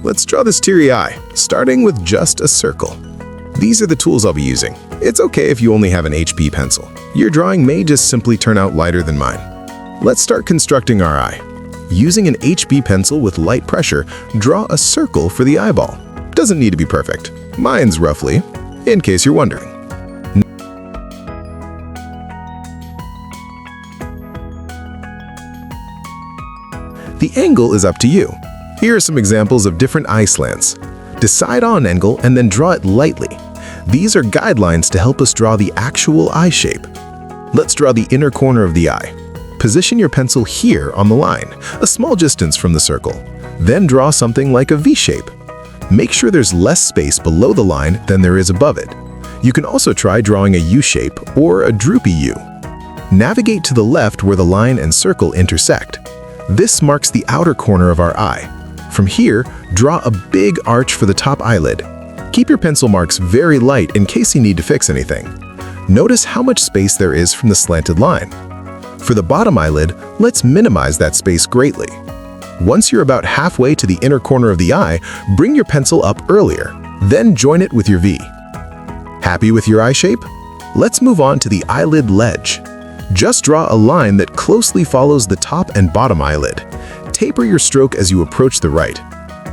Let's draw this teary eye, starting with just a circle. These are the tools I'll be using. It's okay if you only have an HB pencil. Your drawing may just simply turn out lighter than mine. Let's start constructing our eye. Using an HB pencil with light pressure, draw a circle for the eyeball. Doesn't need to be perfect. Mine's roughly, in case you're wondering. The angle is up to you. Here are some examples of different eye slants. Decide on an angle and then draw it lightly. These are guidelines to help us draw the actual eye shape. Let's draw the inner corner of the eye. Position your pencil here on the line, a small distance from the circle. Then draw something like a V shape. Make sure there's less space below the line than there is above it. You can also try drawing a U shape or a droopy U. Navigate to the left where the line and circle intersect. This marks the outer corner of our eye. From here, draw a big arch for the top eyelid. Keep your pencil marks very light in case you need to fix anything. Notice how much space there is from the slanted line. For the bottom eyelid, let's minimize that space greatly. Once you're about halfway to the inner corner of the eye, bring your pencil up earlier, then join it with your V. Happy with your eye shape? Let's move on to the eyelid ledge. Just draw a line that closely follows the top and bottom eyelid. Taper your stroke as you approach the right.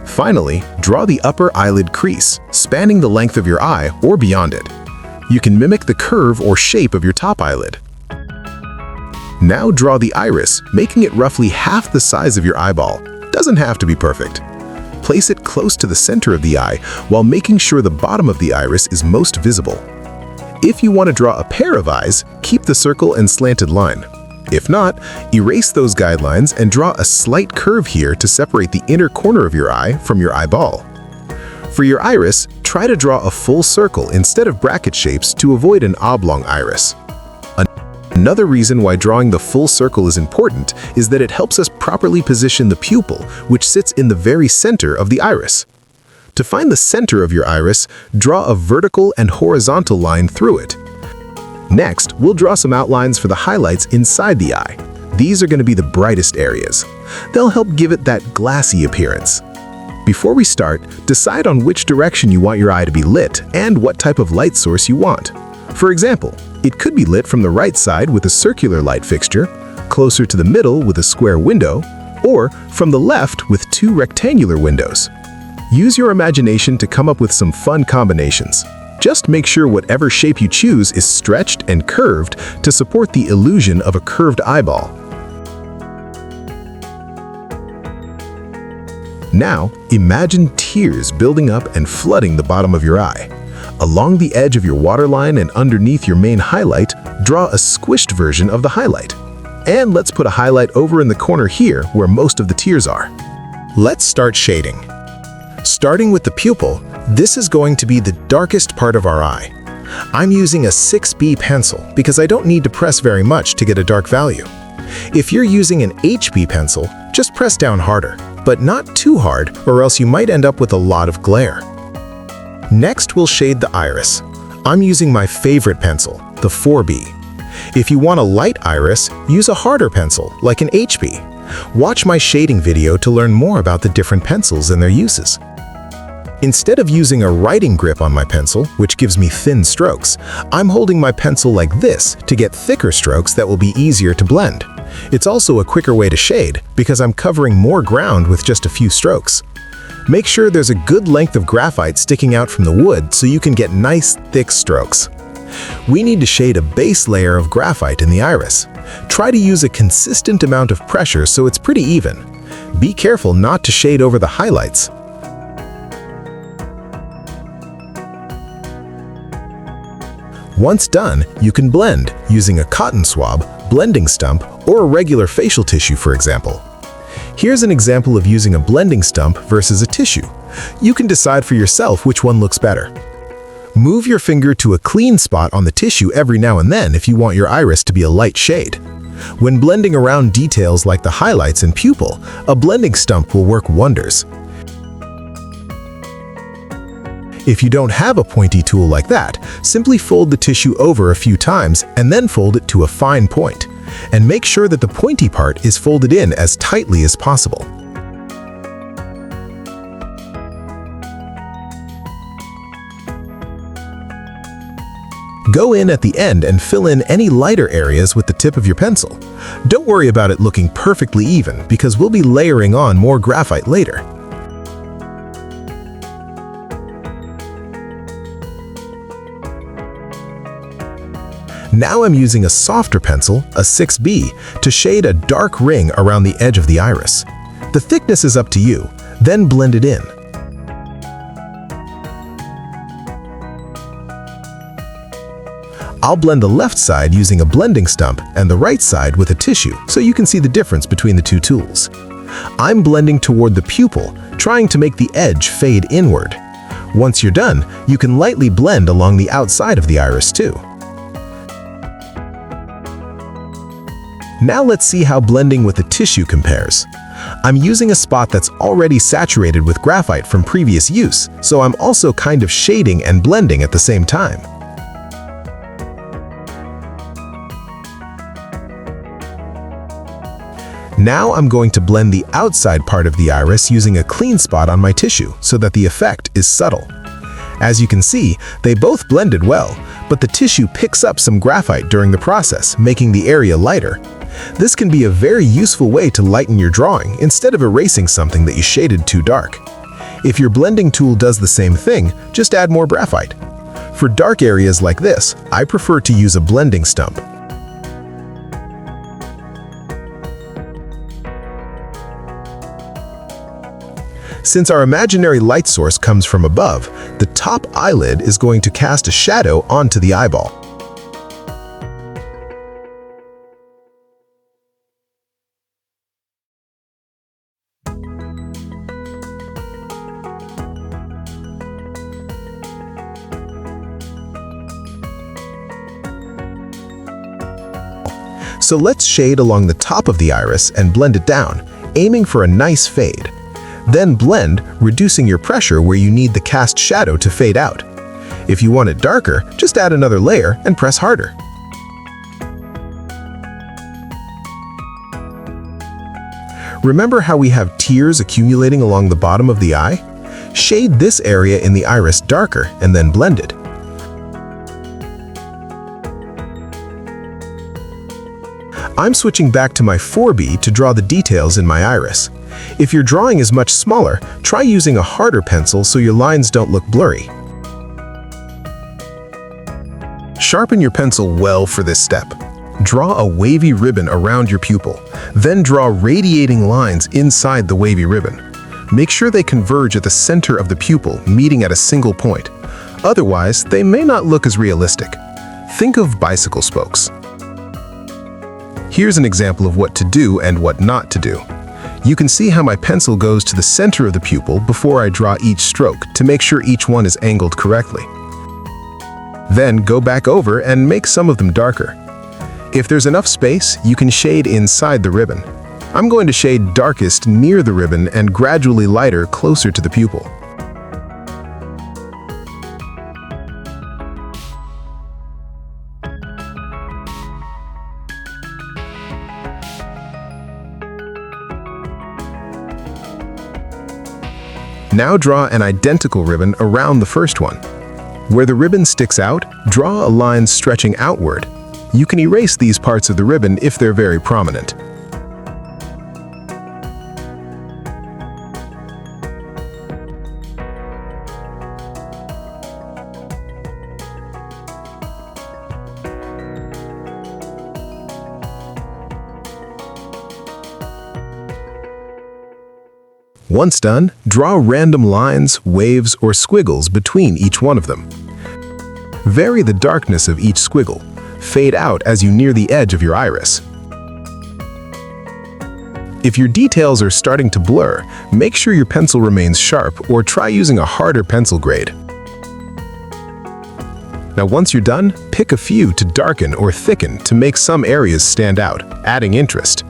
Finally, draw the upper eyelid crease, spanning the length of your eye or beyond it. You can mimic the curve or shape of your top eyelid. Now draw the iris, making it roughly half the size of your eyeball. Doesn't have to be perfect. Place it close to the center of the eye while making sure the bottom of the iris is most visible. If you want to draw a pair of eyes, keep the circle and slanted line. If not, erase those guidelines and draw a slight curve here to separate the inner corner of your eye from your eyeball. For your iris, try to draw a full circle instead of bracket shapes to avoid an oblong iris. Another reason why drawing the full circle is important is that it helps us properly position the pupil, which sits in the very center of the iris. To find the center of your iris, draw a vertical and horizontal line through it. Next, we'll draw some outlines for the highlights inside the eye. These are going to be the brightest areas. They'll help give it that glassy appearance. Before we start, decide on which direction you want your eye to be lit and what type of light source you want. For example, it could be lit from the right side with a circular light fixture, closer to the middle with a square window, or from the left with two rectangular windows. Use your imagination to come up with some fun combinations. Just make sure whatever shape you choose is stretched and curved to support the illusion of a curved eyeball. Now, imagine tears building up and flooding the bottom of your eye. Along the edge of your waterline and underneath your main highlight, draw a squished version of the highlight. And let's put a highlight over in the corner here where most of the tears are. Let's start shading. Starting with the pupil, this is going to be the darkest part of our eye. I'm using a 6B pencil because I don't need to press very much to get a dark value. If you're using an HB pencil, just press down harder, but not too hard or else you might end up with a lot of glare. Next, we'll shade the iris. I'm using my favorite pencil, the 4B. If you want a light iris, use a harder pencil, like an HB. Watch my shading video to learn more about the different pencils and their uses. Instead of using a writing grip on my pencil, which gives me thin strokes, I'm holding my pencil like this to get thicker strokes that will be easier to blend. It's also a quicker way to shade because I'm covering more ground with just a few strokes. Make sure there's a good length of graphite sticking out from the wood so you can get nice, thick strokes. We need to shade a base layer of graphite in the iris. Try to use a consistent amount of pressure so it's pretty even. Be careful not to shade over the highlights. Once done, you can blend using a cotton swab, blending stump, or a regular facial tissue, for example. Here's an example of using a blending stump versus a tissue. You can decide for yourself which one looks better. Move your finger to a clean spot on the tissue every now and then if you want your iris to be a light shade. When blending around details like the highlights and pupil, a blending stump will work wonders. If you don't have a pointy tool like that, simply fold the tissue over a few times and then fold it to a fine point. And make sure that the pointy part is folded in as tightly as possible. Go in at the end and fill in any lighter areas with the tip of your pencil. Don't worry about it looking perfectly even because we'll be layering on more graphite later. Now I'm using a softer pencil, a 6B, to shade a dark ring around the edge of the iris. The thickness is up to you, then blend it in. I'll blend the left side using a blending stump and the right side with a tissue so you can see the difference between the two tools. I'm blending toward the pupil, trying to make the edge fade inward. Once you're done, you can lightly blend along the outside of the iris too. Now let's see how blending with a tissue compares. I'm using a spot that's already saturated with graphite from previous use, so I'm also kind of shading and blending at the same time. Now I'm going to blend the outside part of the iris using a clean spot on my tissue so that the effect is subtle. As you can see, they both blended well, but the tissue picks up some graphite during the process, making the area lighter. This can be a very useful way to lighten your drawing instead of erasing something that you shaded too dark. If your blending tool does the same thing, just add more graphite. For dark areas like this, I prefer to use a blending stump. Since our imaginary light source comes from above, the top eyelid is going to cast a shadow onto the eyeball. So let's shade along the top of the iris and blend it down, aiming for a nice fade. Then blend, reducing your pressure where you need the cast shadow to fade out. If you want it darker, just add another layer and press harder. Remember how we have tears accumulating along the bottom of the eye? Shade this area in the iris darker and then blend it. I'm switching back to my 4B to draw the details in my iris. If your drawing is much smaller, try using a harder pencil so your lines don't look blurry. Sharpen your pencil well for this step. Draw a wavy ribbon around your pupil, then draw radiating lines inside the wavy ribbon. Make sure they converge at the center of the pupil, meeting at a single point. Otherwise, they may not look as realistic. Think of bicycle spokes. Here's an example of what to do and what not to do. You can see how my pencil goes to the center of the pupil before I draw each stroke to make sure each one is angled correctly. Then go back over and make some of them darker. If there's enough space, you can shade inside the ribbon. I'm going to shade darkest near the ribbon and gradually lighter closer to the pupil. Now draw an identical ribbon around the first one. Where the ribbon sticks out, draw a line stretching outward. You can erase these parts of the ribbon if they're very prominent. Once done, draw random lines, waves, or squiggles between each one of them. Vary the darkness of each squiggle. Fade out as you near the edge of your iris. If your details are starting to blur, make sure your pencil remains sharp or try using a harder pencil grade. Now once you're done, pick a few to darken or thicken to make some areas stand out, adding interest.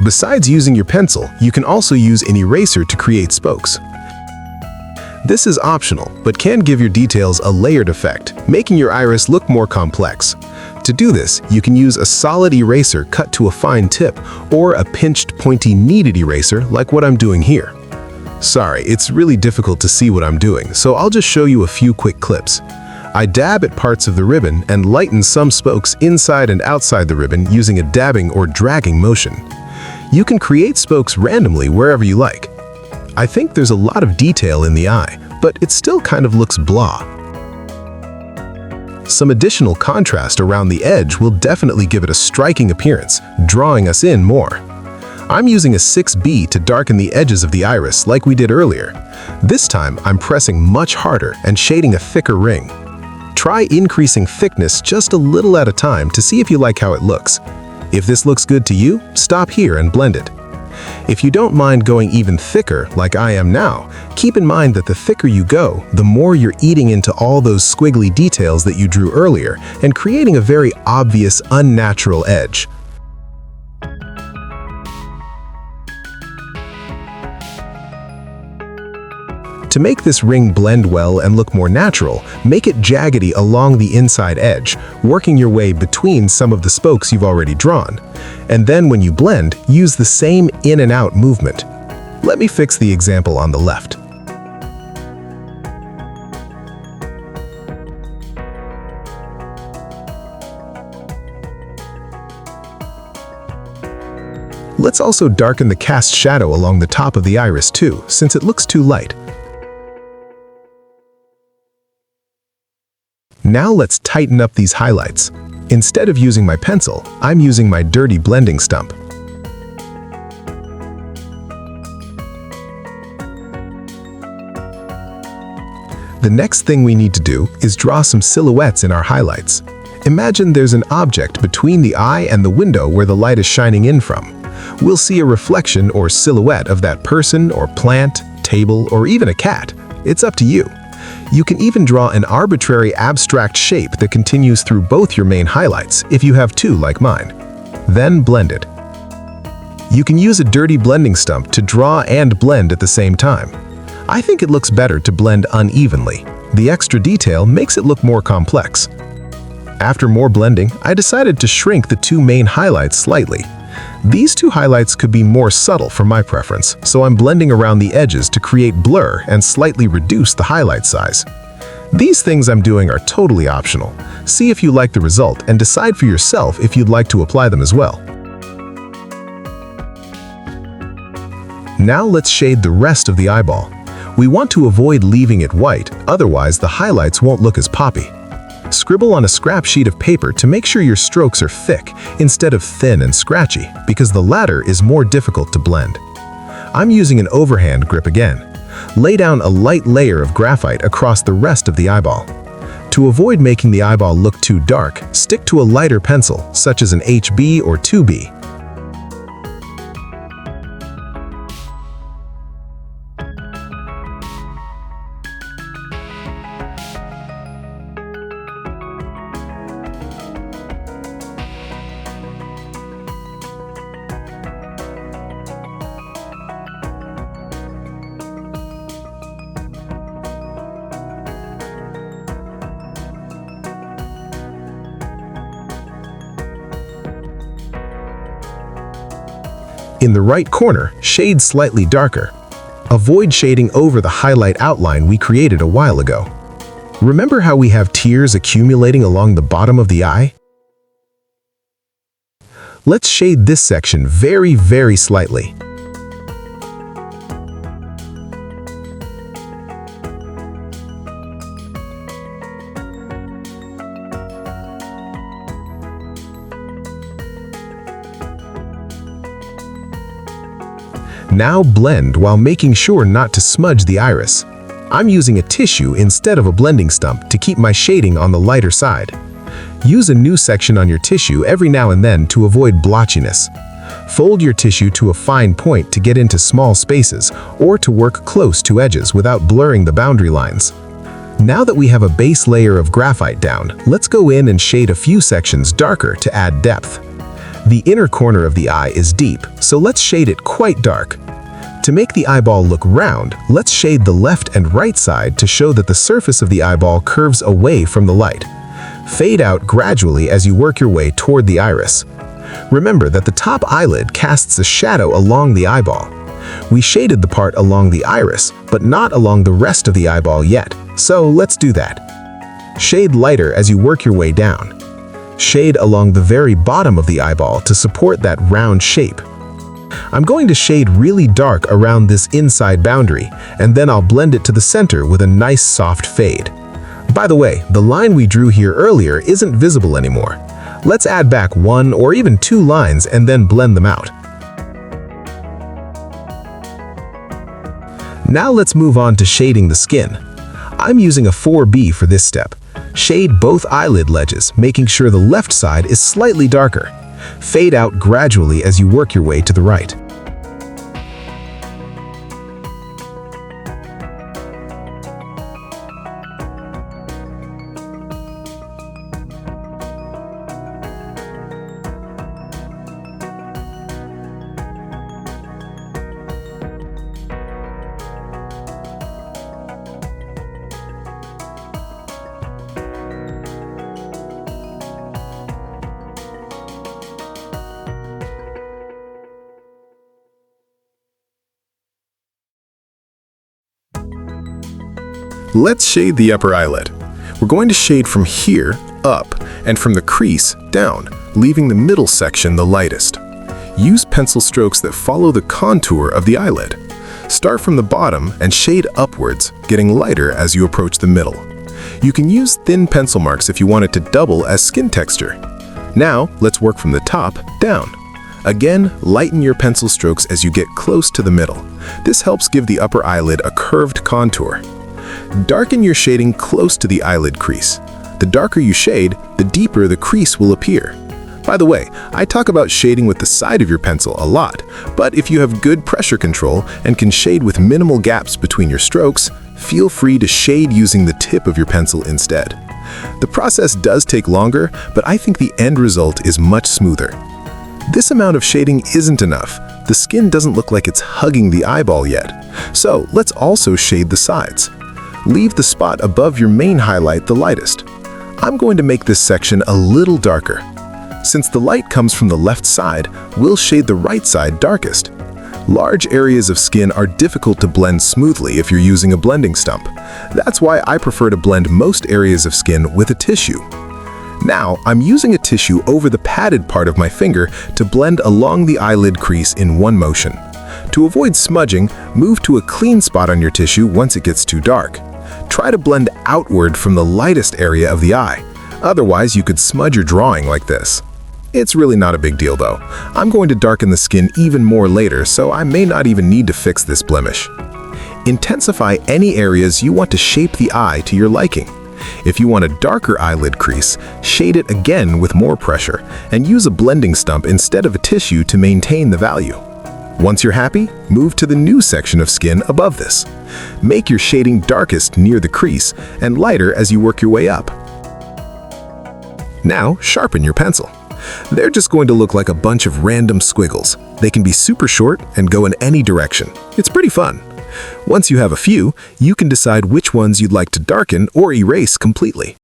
Besides using your pencil, you can also use an eraser to create spokes. This is optional, but can give your details a layered effect, making your iris look more complex. To do this, you can use a solid eraser cut to a fine tip, or a pinched, pointy, kneaded eraser like what I'm doing here. Sorry, it's really difficult to see what I'm doing, so I'll just show you a few quick clips. I dab at parts of the ribbon and lighten some spokes inside and outside the ribbon using a dabbing or dragging motion. You can create spokes randomly wherever you like. I think there's a lot of detail in the eye, but it still kind of looks blah. Some additional contrast around the edge will definitely give it a striking appearance, drawing us in more. I'm using a 6B to darken the edges of the iris like we did earlier. This time, I'm pressing much harder and shading a thicker ring. Try increasing thickness just a little at a time to see if you like how it looks. If this looks good to you, stop here and blend it. If you don't mind going even thicker, like I am now, keep in mind that the thicker you go, the more you're eating into all those squiggly details that you drew earlier and creating a very obvious, unnatural edge. To make this ring blend well and look more natural, make it jaggedy along the inside edge, working your way between some of the spokes you've already drawn. And then when you blend, use the same in and out movement. Let me fix the example on the left. Let's also darken the cast shadow along the top of the iris too, since it looks too light. Now let's tighten up these highlights. Instead of using my pencil, I'm using my dirty blending stump. The next thing we need to do is draw some silhouettes in our highlights. Imagine there's an object between the eye and the window where the light is shining in from. We'll see a reflection or silhouette of that person or plant, table, or even a cat. It's up to you. You can even draw an arbitrary abstract shape that continues through both your main highlights if you have two like mine. Then blend it. You can use a dirty blending stump to draw and blend at the same time. I think it looks better to blend unevenly. The extra detail makes it look more complex. After more blending, I decided to shrink the two main highlights slightly. These two highlights could be more subtle for my preference, so I'm blending around the edges to create blur and slightly reduce the highlight size. These things I'm doing are totally optional. See if you like the result and decide for yourself if you'd like to apply them as well. Now let's shade the rest of the eyeball. We want to avoid leaving it white, otherwise the highlights won't look as poppy. Scribble on a scrap sheet of paper to make sure your strokes are thick instead of thin and scratchy, because the latter is more difficult to blend. I'm using an overhand grip again. Lay down a light layer of graphite across the rest of the eyeball. To avoid making the eyeball look too dark, stick to a lighter pencil, such as an HB or 2B. In the right corner, shade slightly darker. Avoid shading over the highlight outline we created a while ago. Remember how we have tears accumulating along the bottom of the eye? Let's shade this section very, very slightly. Now blend while making sure not to smudge the iris. I'm using a tissue instead of a blending stump to keep my shading on the lighter side. Use a new section on your tissue every now and then to avoid blotchiness. Fold your tissue to a fine point to get into small spaces or to work close to edges without blurring the boundary lines. Now that we have a base layer of graphite down, let's go in and shade a few sections darker to add depth. The inner corner of the eye is deep, so let's shade it quite dark. To make the eyeball look round, let's shade the left and right side to show that the surface of the eyeball curves away from the light. Fade out gradually as you work your way toward the iris. Remember that the top eyelid casts a shadow along the eyeball. We shaded the part along the iris, but not along the rest of the eyeball yet, so let's do that. Shade lighter as you work your way down. Shade along the very bottom of the eyeball to support that round shape. I'm going to shade really dark around this inside boundary, and then I'll blend it to the center with a nice soft fade. By the way, the line we drew here earlier isn't visible anymore. Let's add back 1 or even 2 lines and then blend them out. Now let's move on to shading the skin. I'm using a 4B for this step. Shade both eyelid ledges, making sure the left side is slightly darker. Fade out gradually as you work your way to the right. Let's shade the upper eyelid. We're going to shade from here up and from the crease down, leaving the middle section the lightest. Use pencil strokes that follow the contour of the eyelid. Start from the bottom and shade upwards, getting lighter as you approach the middle. You can use thin pencil marks if you want it to double as skin texture. Now, let's work from the top down. Again, lighten your pencil strokes as you get close to the middle. This helps give the upper eyelid a curved contour. Darken your shading close to the eyelid crease. The darker you shade, the deeper the crease will appear. By the way, I talk about shading with the side of your pencil a lot, but if you have good pressure control and can shade with minimal gaps between your strokes, feel free to shade using the tip of your pencil instead. The process does take longer, but I think the end result is much smoother. This amount of shading isn't enough. The skin doesn't look like it's hugging the eyeball yet. So let's also shade the sides. Leave the spot above your main highlight the lightest. I'm going to make this section a little darker. Since the light comes from the left side, we'll shade the right side darkest. Large areas of skin are difficult to blend smoothly if you're using a blending stump. That's why I prefer to blend most areas of skin with a tissue. Now, I'm using a tissue over the padded part of my finger to blend along the eyelid crease in one motion. To avoid smudging, move to a clean spot on your tissue once it gets too dark. Try to blend outward from the lightest area of the eye. Otherwise, you could smudge your drawing like this. It's really not a big deal though. I'm going to darken the skin even more later, so I may not even need to fix this blemish. Intensify any areas you want to shape the eye to your liking. If you want a darker eyelid crease, shade it again with more pressure, and use a blending stump instead of a tissue to maintain the value. Once you're happy, move to the new section of skin above this. Make your shading darkest near the crease and lighter as you work your way up. Now, sharpen your pencil. They're just going to look like a bunch of random squiggles. They can be super short and go in any direction. It's pretty fun. Once you have a few, you can decide which ones you'd like to darken or erase completely.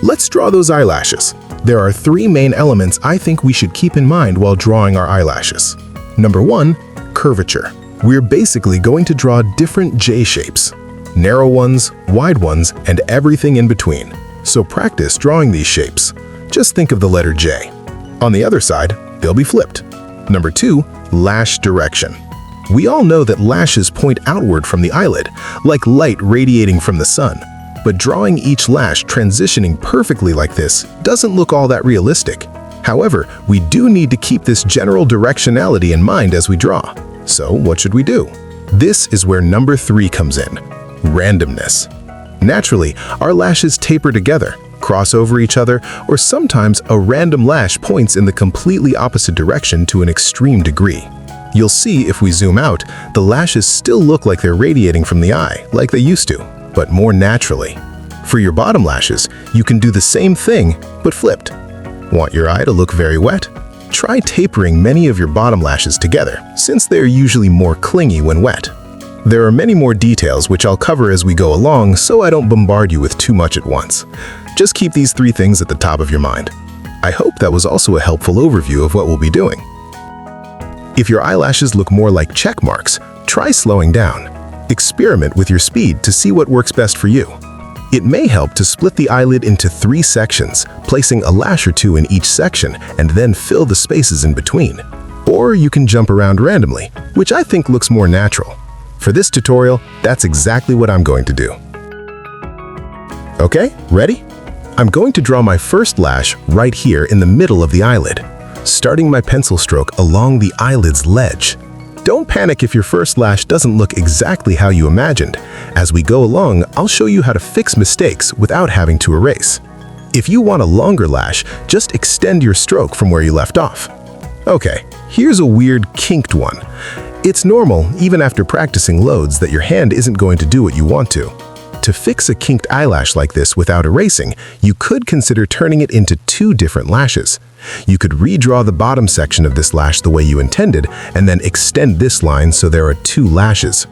Let's draw those eyelashes. There are 3 main elements I think we should keep in mind while drawing our eyelashes. Number 1, curvature. We're basically going to draw different J shapes. Narrow ones, wide ones, and everything in between. So practice drawing these shapes. Just think of the letter J. On the other side, they'll be flipped. Number 2, lash direction. We all know that lashes point outward from the eyelid, like light radiating from the sun. But drawing each lash transitioning perfectly like this doesn't look all that realistic. However, we do need to keep this general directionality in mind as we draw. So what should we do? This is where number 3 comes in, randomness. Naturally, our lashes taper together, cross over each other, or sometimes a random lash points in the completely opposite direction to an extreme degree. You'll see if we zoom out, the lashes still look like they're radiating from the eye, like they used to, but more naturally. For your bottom lashes, you can do the same thing, but flipped. Want your eye to look very wet? Try tapering many of your bottom lashes together, since they're usually more clingy when wet. There are many more details which I'll cover as we go along, so I don't bombard you with too much at once. Just keep these 3 things at the top of your mind. I hope that was also a helpful overview of what we'll be doing. If your eyelashes look more like check marks, try slowing down. Experiment with your speed to see what works best for you. It may help to split the eyelid into 3 sections, placing a lash or 2 in each section and then fill the spaces in between. Or you can jump around randomly, which I think looks more natural. For this tutorial, that's exactly what I'm going to do. Okay, ready? I'm going to draw my first lash right here in the middle of the eyelid, starting my pencil stroke along the eyelid's ledge. Don't panic if your first lash doesn't look exactly how you imagined. As we go along, I'll show you how to fix mistakes without having to erase. If you want a longer lash, just extend your stroke from where you left off. Okay, here's a weird kinked one. It's normal, even after practicing loads, that your hand isn't going to do what you want to. To fix a kinked eyelash like this without erasing, you could consider turning it into 2 different lashes. You could redraw the bottom section of this lash the way you intended and then extend this line so there are 2 lashes.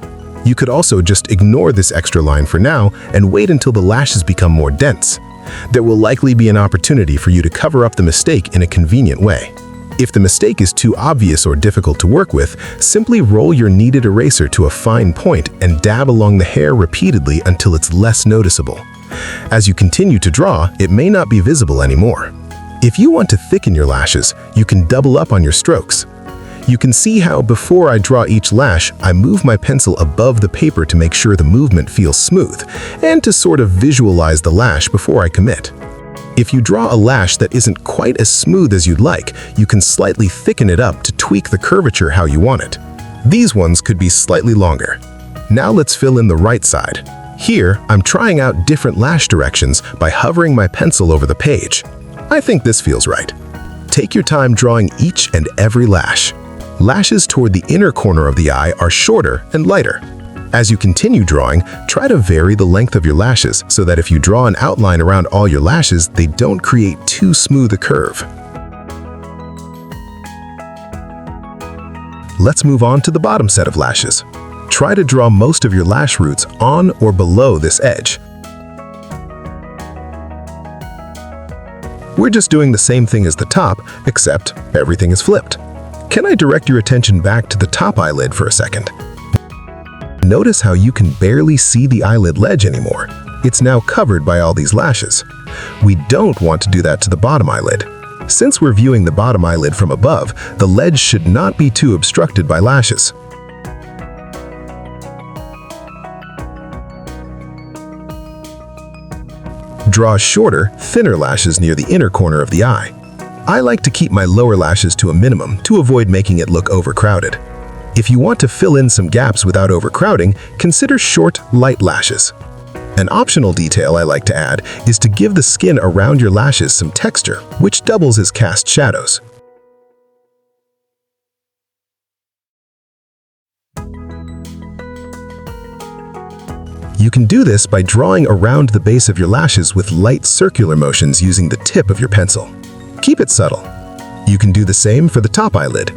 You could also just ignore this extra line for now and wait until the lashes become more dense. There will likely be an opportunity for you to cover up the mistake in a convenient way. If the mistake is too obvious or difficult to work with, simply roll your kneaded eraser to a fine point and dab along the hair repeatedly until it's less noticeable. As you continue to draw, it may not be visible anymore. If you want to thicken your lashes, you can double up on your strokes. You can see how before I draw each lash, I move my pencil above the paper to make sure the movement feels smooth, and to sort of visualize the lash before I commit. If you draw a lash that isn't quite as smooth as you'd like, you can slightly thicken it up to tweak the curvature how you want it. These ones could be slightly longer. Now let's fill in the right side. Here, I'm trying out different lash directions by hovering my pencil over the page. I think this feels right. Take your time drawing each and every lash. Lashes toward the inner corner of the eye are shorter and lighter. As you continue drawing, try to vary the length of your lashes so that if you draw an outline around all your lashes, they don't create too smooth a curve. Let's move on to the bottom set of lashes. Try to draw most of your lash roots on or below this edge. We're just doing the same thing as the top, except everything is flipped. Can I direct your attention back to the top eyelid for a second? Notice how you can barely see the eyelid ledge anymore. It's now covered by all these lashes. We don't want to do that to the bottom eyelid. Since we're viewing the bottom eyelid from above, the ledge should not be too obstructed by lashes. Draw shorter, thinner lashes near the inner corner of the eye. I like to keep my lower lashes to a minimum to avoid making it look overcrowded. If you want to fill in some gaps without overcrowding, consider short, light lashes. An optional detail I like to add is to give the skin around your lashes some texture, which doubles as cast shadows. You can do this by drawing around the base of your lashes with light circular motions using the tip of your pencil. Keep it subtle. You can do the same for the top eyelid.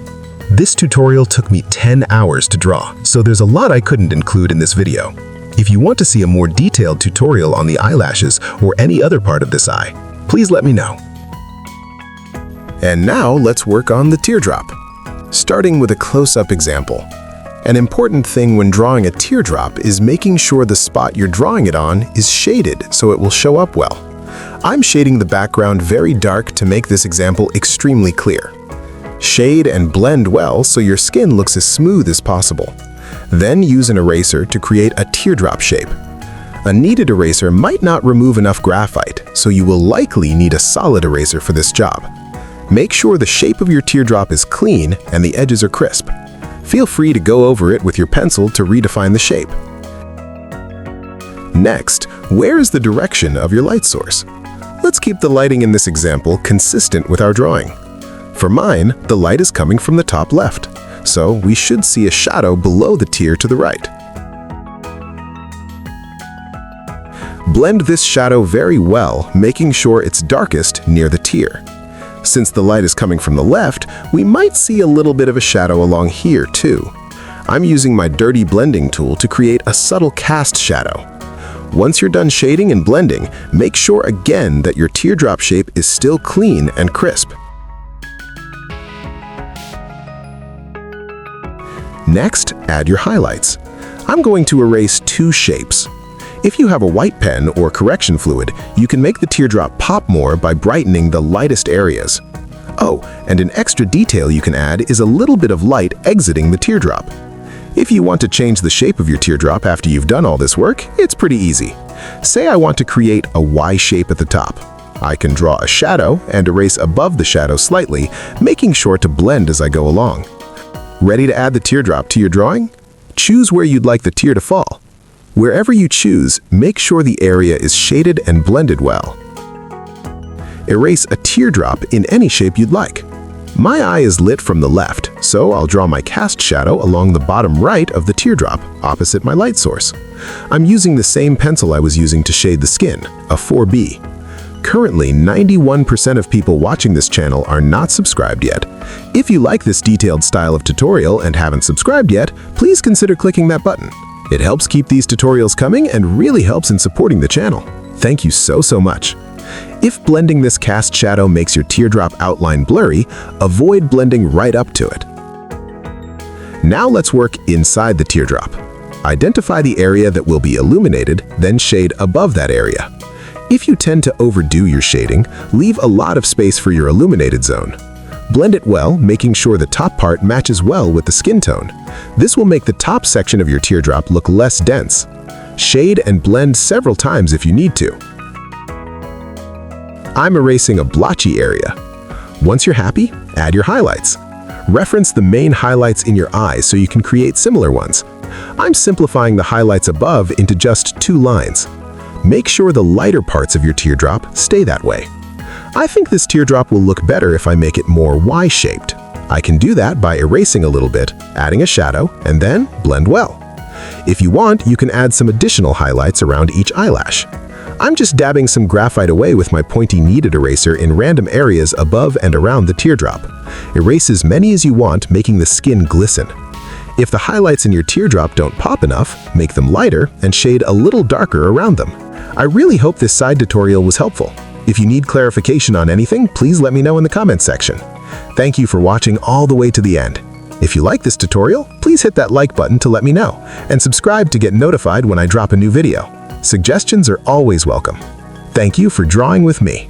This tutorial took me 10 hours to draw, so there's a lot I couldn't include in this video. If you want to see a more detailed tutorial on the eyelashes or any other part of this eye, please let me know. And now let's work on the teardrop. Starting with a close-up example. An important thing when drawing a teardrop is making sure the spot you're drawing it on is shaded so it will show up well. I'm shading the background very dark to make this example extremely clear. Shade and blend well so your skin looks as smooth as possible. Then use an eraser to create a teardrop shape. A kneaded eraser might not remove enough graphite, so you will likely need a solid eraser for this job. Make sure the shape of your teardrop is clean and the edges are crisp. Feel free to go over it with your pencil to redefine the shape. Next, where is the direction of your light source? Let's keep the lighting in this example consistent with our drawing. For mine, the light is coming from the top left, so we should see a shadow below the tear to the right. Blend this shadow very well, making sure it's darkest near the tear. Since the light is coming from the left, we might see a little bit of a shadow along here too. I'm using my dirty blending tool to create a subtle cast shadow. Once you're done shading and blending, make sure again that your teardrop shape is still clean and crisp. Next, add your highlights. I'm going to erase two shapes. If you have a white pen or correction fluid, you can make the teardrop pop more by brightening the lightest areas. Oh, and an extra detail you can add is a little bit of light exiting the teardrop. If you want to change the shape of your teardrop after you've done all this work, it's pretty easy. Say I want to create a Y shape at the top. I can draw a shadow and erase above the shadow slightly, making sure to blend as I go along. Ready to add the teardrop to your drawing? Choose where you'd like the tear to fall. Wherever you choose, make sure the area is shaded and blended well. Erase a teardrop in any shape you'd like. My eye is lit from the left, so I'll draw my cast shadow along the bottom right of the teardrop, opposite my light source. I'm using the same pencil I was using to shade the skin, a 4B. Currently, 91% of people watching this channel are not subscribed yet. If you like this detailed style of tutorial and haven't subscribed yet, please consider clicking that button. It helps keep these tutorials coming and really helps in supporting the channel. Thank you so much. If blending this cast shadow makes your teardrop outline blurry, avoid blending right up to it. Now let's work inside the teardrop. Identify the area that will be illuminated, then shade above that area. If you tend to overdo your shading, leave a lot of space for your illuminated zone. Blend it well, making sure the top part matches well with the skin tone. This will make the top section of your teardrop look less dense. Shade and blend several times if you need to. I'm erasing a blotchy area. Once you're happy, add your highlights. Reference the main highlights in your eye so you can create similar ones. I'm simplifying the highlights above into just 2 lines. Make sure the lighter parts of your teardrop stay that way. I think this teardrop will look better if I make it more Y-shaped. I can do that by erasing a little bit, adding a shadow, and then blend well. If you want, you can add some additional highlights around each eyelash. I'm just dabbing some graphite away with my pointy kneaded eraser in random areas above and around the teardrop. Erase as many as you want, making the skin glisten. If the highlights in your teardrop don't pop enough, make them lighter and shade a little darker around them. I really hope this side tutorial was helpful. If you need clarification on anything, please let me know in the comments section. Thank you for watching all the way to the end. If you like this tutorial, please hit that like button to let me know, and subscribe to get notified when I drop a new video. Suggestions are always welcome. Thank you for drawing with me.